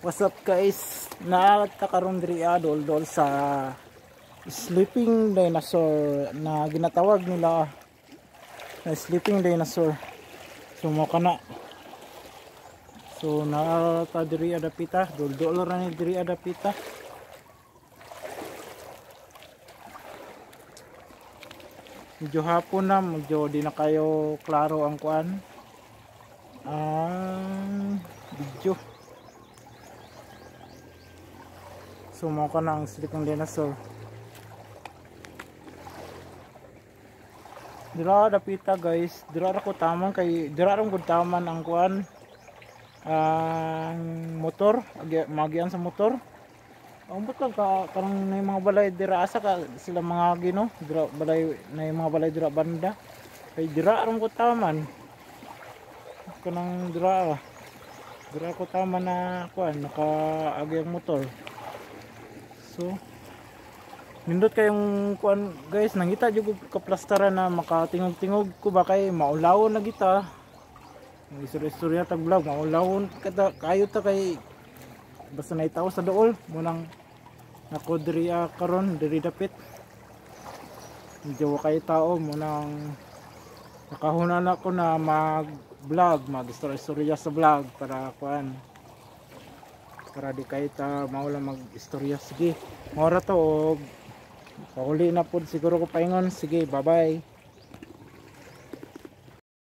What's up guys? Naata karon diri dol sa sleeping dinosaur na ginatawag nila na sleeping dinosaur. So mo kana. So naata diri adapita, dol ra ni diri adapita. Medyo hapon na, medyo di na kayo klaro ang kuan. Ang video. So mo ka na ang sleeping dinosaur. Dira dapita guys, dira ra ko taman kay dira ra gud taman ang kuan. Ang motor, magian sa motor. Ambot lang ka karang may mga balay dira asa ka sila mga gino, dira balay na mga balay dira banda. Kay dira ra ko taman. Kanang dira ko taman na kuan naka-agi ang motor. So nindot kayong kuan guys, nangita jud ko kaplastaran na makatingog-tingog ko ba kay maulawon na kita. Ang istorya tag vlog maulawon kada kayo ta kay basta naitaw sa dool mo nang nako diri karon diri dapit. Medyo kay tao mo nang nakahunan ako na mag-vlog, mag-istorya sa vlog para kuan. Para di kayo ta maula mag-istorya. Sige, mora to o pauli na po siguro ko paingon. Sige, bye bye.